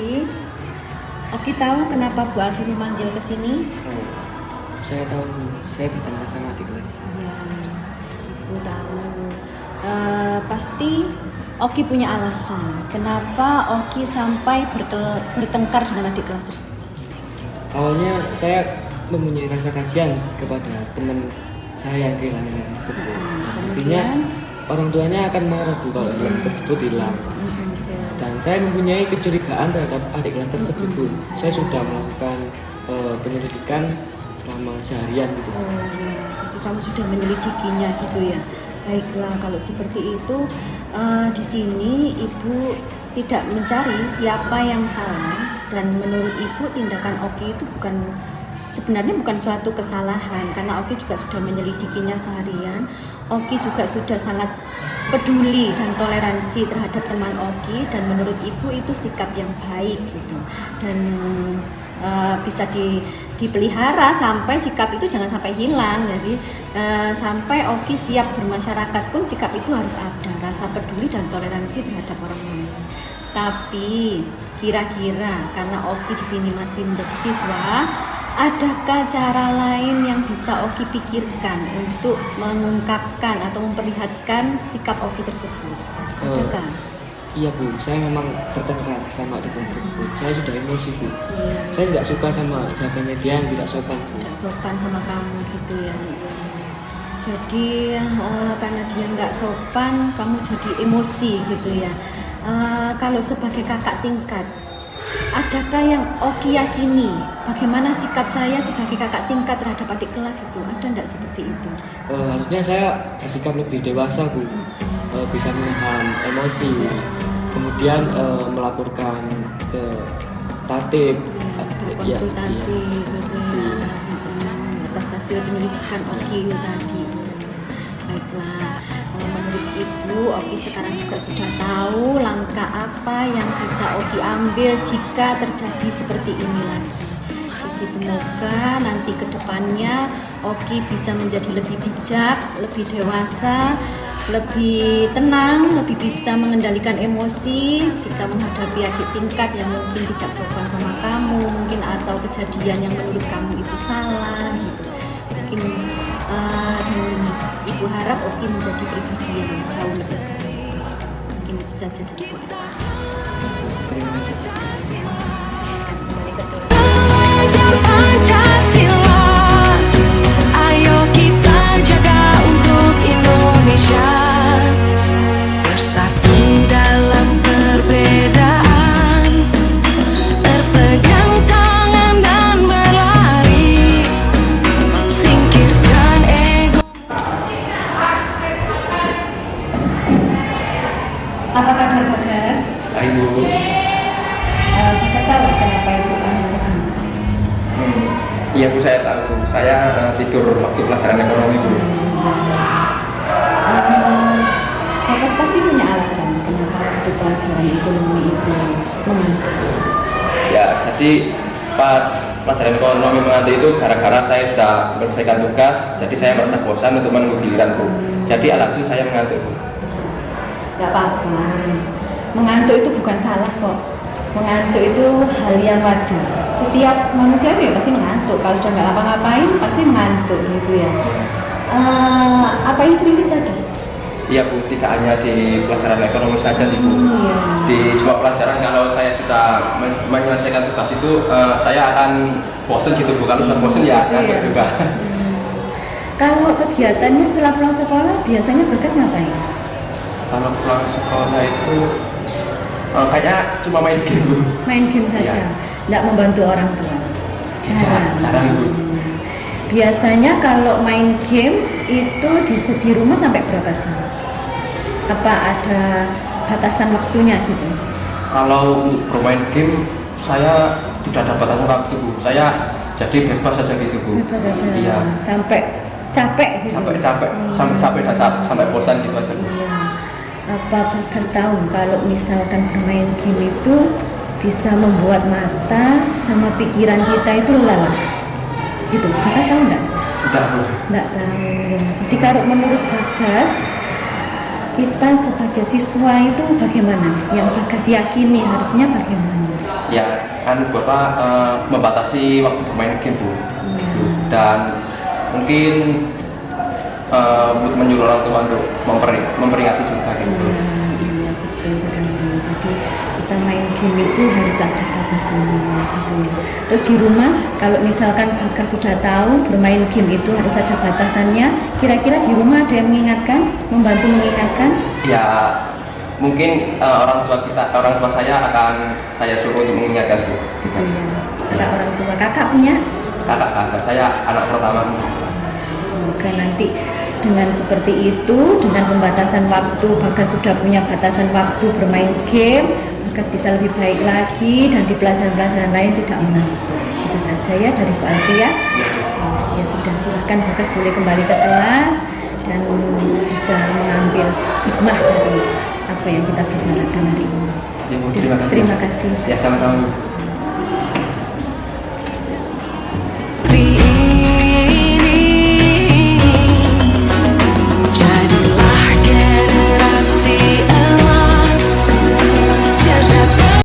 Oki. Oki tahu kenapa Bu Alfi memanggil ke sini? Oh, saya tahu, saya bertanya sama adik kelas. Iya, Ibu tahu. Pasti Oki punya alasan kenapa Oki sampai bertengkar dengan adik kelas tersebut. Awalnya saya mempunyai rasa kasihan kepada teman saya yang kehilangan anak tersebut. Dan pastinya orang tuanya akan marah Bu kalau anak tersebut hilang. Dan saya mempunyai kecurigaan terhadap adik kelas tersebut Bu. Saya sudah melakukan penyelidikan selama seharian gitu. Oh iya, jadi kamu sudah menyelidikinya gitu ya. Baiklah, kalau seperti itu di sini Ibu tidak mencari siapa yang salah, dan menurut Ibu tindakan Oki itu sebenarnya bukan suatu kesalahan, karena Oki juga sudah menyelidikinya seharian. Oki juga sudah sangat peduli dan toleransi terhadap teman Oki, dan menurut Ibu itu sikap yang baik gitu, dan bisa dipelihara sampai sikap itu jangan sampai hilang. Jadi sampai Oki siap bermasyarakat pun sikap itu harus ada, rasa peduli dan toleransi terhadap orang lain. Tapi kira-kira karena Oki di sini masih menjadi siswa, adakah cara lain yang bisa Oki pikirkan untuk mengungkapkan atau memperlihatkan sikap Oki tersebut? Adakah? Iya Bu, saya memang bertengkar sama adik kelas tersebut. Saya sudah emosi Bu. Iya. Saya tidak suka sama jawabannya dia yang tidak sopan Bu. Tidak sopan sama kamu gitu ya. Jadi karena dia nggak sopan, kamu jadi emosi gitu ya. Kalau sebagai kakak tingkat, adakah yang Oki yakini bagaimana sikap saya sebagai kakak tingkat terhadap adik kelas itu? Ada enggak seperti itu? Harusnya saya bersikap lebih dewasa Bu, bisa menahan emosi, kemudian melaporkan ke tatib, berkonsultasi gitu ya, atas hasil penyelidikan Oki tadi. Baiklah, menurut Ibu, Oki sekarang juga sudah tahu langkah apa yang bisa Oki ambil jika terjadi seperti ini lagi. Jadi semoga nanti ke depannya Oki bisa menjadi lebih bijak, lebih dewasa, lebih tenang, lebih bisa mengendalikan emosi jika menghadapi adik tingkat yang mungkin tidak sopan sama kamu, mungkin atau kejadian yang menurut kamu itu salah gitu. Mungkin dan Ibu harap Oki menjadi pribadi yang jauh lebih baik. Mungkin itu saja dari Ibu. Terima kasih. Kembali ke turun. Pancasila, ayo kita jaga untuk Indonesia, bersatu dalam perbedaan, berpegang tangan dan berlari, singkirkan ego. Apa kabar Bagas? Ibu. Bagas tahu kenapa Ibu panggil ke sini? Iya Bu, saya tahu. Saya tidur waktu pelajaran ekonomi Bu. Bagas pasti punya alasan kenapa waktu pelajaran ekonomi itu mengantuk. Ya, jadi pas pelajaran ekonomi mengantuk itu gara-gara saya sudah menyelesaikan tugas, jadi saya merasa bosan untuk menunggu giliran Bu. Jadi alhasil saya mengantuk Bu. Gak apa-apa, mengantuk itu bukan salah kok. Mengantuk itu hal yang wajar. Setiap manusia itu ya pasti mengantuk. Kalau sudah nggak ngapa-ngapain pasti mengantuk gitu ya. Apa yang sering tadi? Iya Bu, tidak hanya di pelajaran ekonomi saja sih Bu. Iya. Di semua pelajaran kalau saya sudah menyelesaikan tugas itu saya akan bosan gitu Bu. Kalau sudah bosan ya ngantuk Iya. juga. Kalau kegiatannya setelah pulang sekolah biasanya Bagas ngapain? Kalau pulang sekolah itu kayaknya cuma main game Bu. Main game saja, Iya. nggak membantu orang tua. Jarang Bu. Biasanya kalau main game itu di rumah sampai berapa jam? Apa ada batasan waktunya gitu? Kalau untuk bermain game saya tidak ada batasan waktu Bu. Saya jadi bebas saja gitu Bu. Bebas saja. Iya. Sampai capek gitu. Sampai capek, sampai bosan gitu aja Bu. Iya. Apa Bagas tahu kalau misalkan bermain game itu bisa membuat mata sama pikiran kita itu lelah? Gitu. Bagas tahu nggak? Tidak Bu. Nggak tahu. Jadi kalau menurut Bagas kita sebagai siswa itu bagaimana? Yang Bagas yakini harusnya bagaimana? Ya, Bapak membatasi waktu bermain game Bu. Gitu. Dan mungkin menyuruh orang tua untuk memperingati juga gitu. Iya betul sekali. Jadi kita main game itu harus ada batasannya gitu ya. Terus di rumah kalau misalkan Bagas sudah tahu bermain game itu harus ada batasannya, kira-kira di rumah ada yang mengingatkan, membantu mengingatkan? Ya, mungkin orang tua saya akan saya suruh untuk mengingatkan Bu. Iya. Ada orang tua, kakak punya? Kakak, saya anak pertama. Semoga nanti dengan seperti itu, dengan pembatasan waktu, Bagas sudah punya batasan waktu bermain game, Bagas bisa lebih baik lagi dan di pelajaran-pelajaran lain tidak mengantuk. Itu saja ya dari Bu Alfia. Ya sudah, silakan Bagas boleh kembali ke kelas dan bisa mengambil hikmah dari apa yang kita bicarakan hari ini. Ya, Bu, terima kasih. Terima kasih. Ya, sama-sama Bu.